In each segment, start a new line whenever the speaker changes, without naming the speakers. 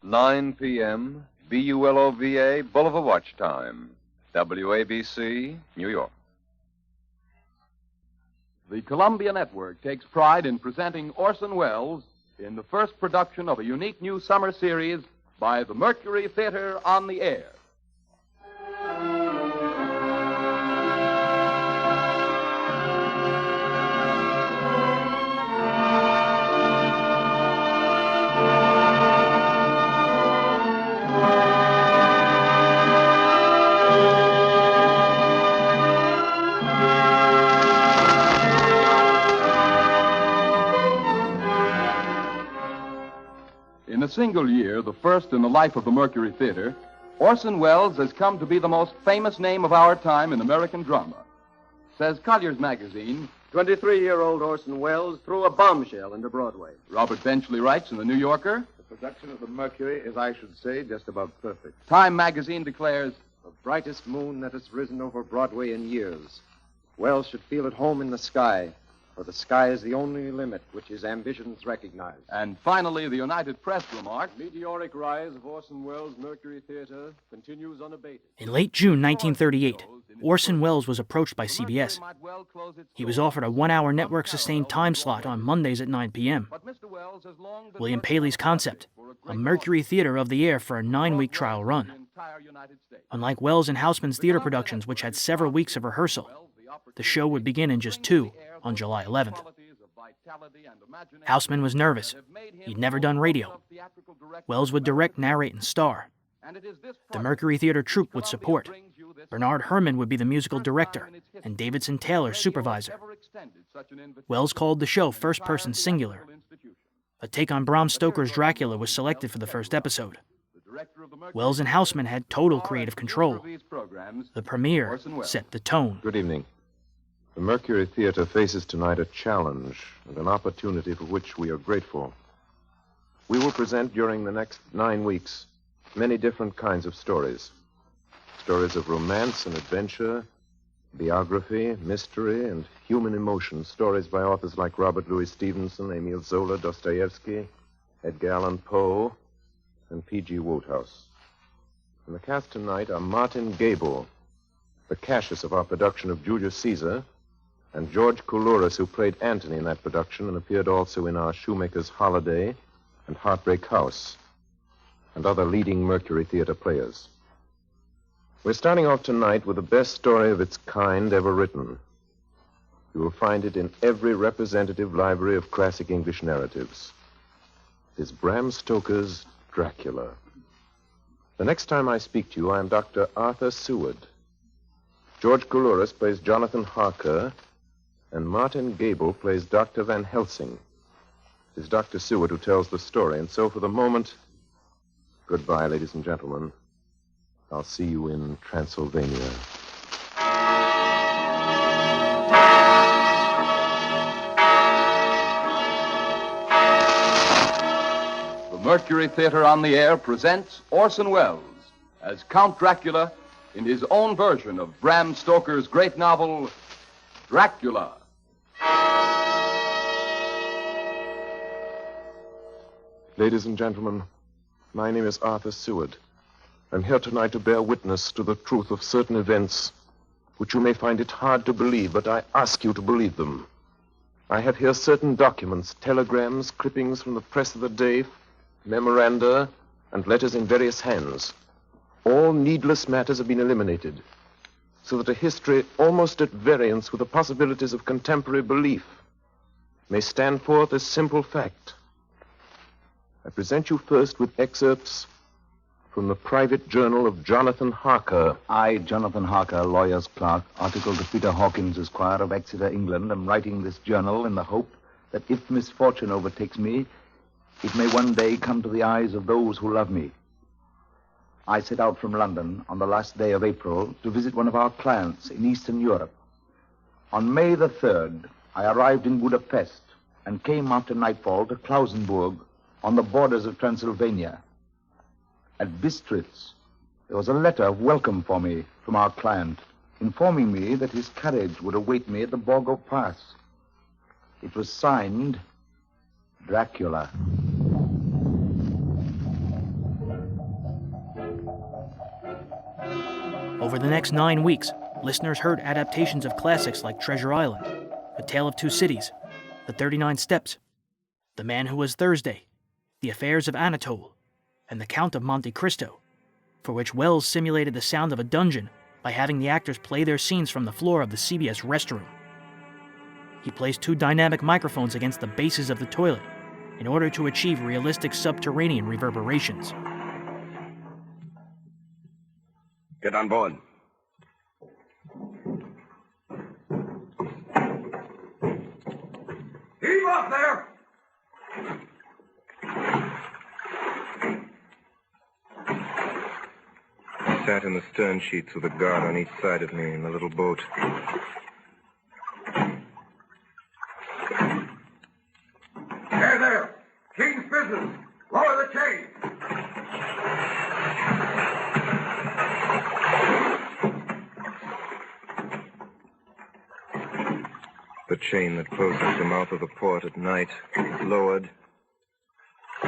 9 p.m., BULOVA, Boulevard Watch Time, WABC, New York.
The Columbia Network takes pride in presenting Orson Welles in the first production of a unique new summer series by the Mercury Theater on the Air. In a single year, the first in the life of the Mercury Theater, Orson Welles has come to be the most famous name of our time in American drama. Says Collier's Magazine,
23-year-old Orson Welles threw a bombshell into Broadway.
Robert Benchley writes in The New Yorker,
the production of the Mercury is, I should say, just about perfect.
Time Magazine declares,
the brightest moon that has risen over Broadway in years. Wells should feel at home in the sky, for the sky is the only limit which his ambitions recognize.
And finally, the United Press remarked,
meteoric rise of Orson Welles' Mercury Theater continues unabated.
In late June 1938, Orson Welles was approached by CBS. He was offered a one-hour network-sustained time slot on Mondays at 9 p.m. William Paley's concept, a Mercury Theater of the Air for a 9-week trial run. Unlike Welles and Houseman's theater productions, which had several weeks of rehearsal, the show would begin in just 2 on July 11th. Houseman was nervous. He'd never done radio. Welles would direct, narrate, and star. The Mercury Theater troupe would support. Bernard Hermann would be the musical director, and Davidson Taylor supervisor. Welles called the show first-person singular. A take on Bram Stoker's Dracula was selected for the first episode. Welles and Houseman had total creative control. The premiere set the tone.
Good evening. The Mercury Theater faces tonight a challenge and an opportunity for which we are grateful. We will present during the next 9 weeks many different kinds of stories. Stories of romance and adventure, biography, mystery, and human emotion. Stories by authors like Robert Louis Stevenson, Emile Zola, Dostoevsky, Edgar Allan Poe, and P.G. Wodehouse. In the cast tonight are Martin Gable, the Cassius of our production of Julius Caesar, and George Coulouris, who played Antony in that production and appeared also in our Shoemaker's Holiday and Heartbreak House, and other leading Mercury Theater players. We're starting off tonight with the best story of its kind ever written. You will find it in every representative library of classic English narratives. It is Bram Stoker's Dracula. The next time I speak to you, I am Dr. Arthur Seward. George Coulouris plays Jonathan Harker, and Martin Gable plays Dr. Van Helsing. It is Dr. Seward who tells the story, and so for the moment, goodbye, ladies and gentlemen. I'll see you in Transylvania.
The Mercury Theater on the Air presents Orson Welles as Count Dracula in his own version of Bram Stoker's great novel, Dracula.
Ladies and gentlemen, my name is Arthur Seward. I'm here tonight to bear witness to the truth of certain events which you may find it hard to believe, but I ask you to believe them. I have here certain documents, telegrams, clippings from the press of the day, memoranda, and letters in various hands. All needless matters have been eliminated, so that a history almost at variance with the possibilities of contemporary belief may stand forth as simple fact. I present you first with excerpts from the private journal of Jonathan Harker.
I, Jonathan Harker, lawyer's clerk, article to Peter Hawkins, Esquire of Exeter, England, am writing this journal in the hope that if misfortune overtakes me, it may one day come to the eyes of those who love me. I set out from London on the last day of April to visit one of our clients in Eastern Europe. On May the 3rd, I arrived in Budapest and came after nightfall to Klausenburg on the borders of Transylvania. At Bistritz, there was a letter of welcome for me from our client, informing me that his carriage would await me at the Borgo Pass. It was signed Dracula.
Over the next 9 weeks, listeners heard adaptations of classics like Treasure Island, A Tale of Two Cities, The 39 Steps, The Man Who Was Thursday, The Affairs of Anatole, and The Count of Monte Cristo, for which Welles simulated the sound of a dungeon by having the actors play their scenes from the floor of the CBS restroom. He placed 2 dynamic microphones against the bases of the toilet in order to achieve realistic subterranean reverberations.
Get on board. Heave up there!
I sat in the stern sheets with a guard on each side of me in the little boat.
There! King's business! Lower the chain!
The chain that closes the mouth of the port at night was lowered.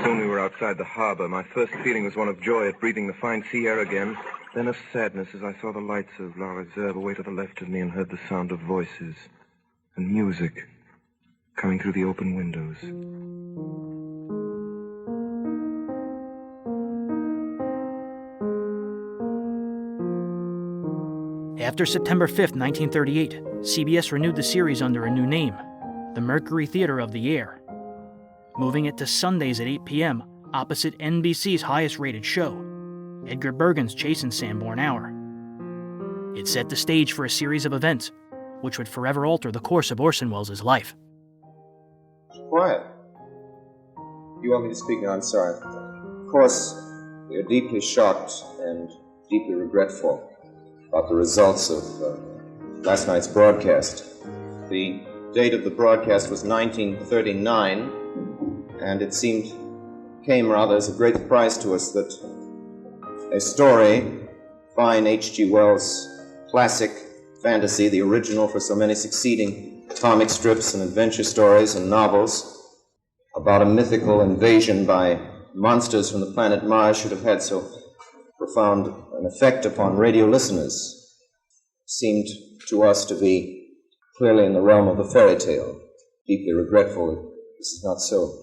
Soon we were outside the harbor. My first feeling was one of joy at breathing the fine sea air again, then of sadness as I saw the lights of La Reserve away to the left of me and heard the sound of voices and music coming through the open windows.
After September 5, 1938, CBS renewed the series under a new name, the Mercury Theater of the Air, moving it to Sundays at 8 p.m. opposite NBC's highest-rated show, Edgar Bergen's Chasing Sanborn Hour. It set the stage for a series of events which would forever alter the course of Orson Welles' life.
Quiet. You want me to speak now? I'm sorry. Of course, we are deeply shocked and deeply regretful about the results of last night's broadcast. The date of the broadcast was 1939, and it came rather as a great surprise to us that a story, fine H.G. Wells' classic fantasy, the original for so many succeeding comic strips and adventure stories and novels, about a mythical invasion by monsters from the planet Mars should have had so profound an effect upon radio listeners. Seemed to us to be clearly in the realm of the fairy tale. Deeply regretful that this is not so.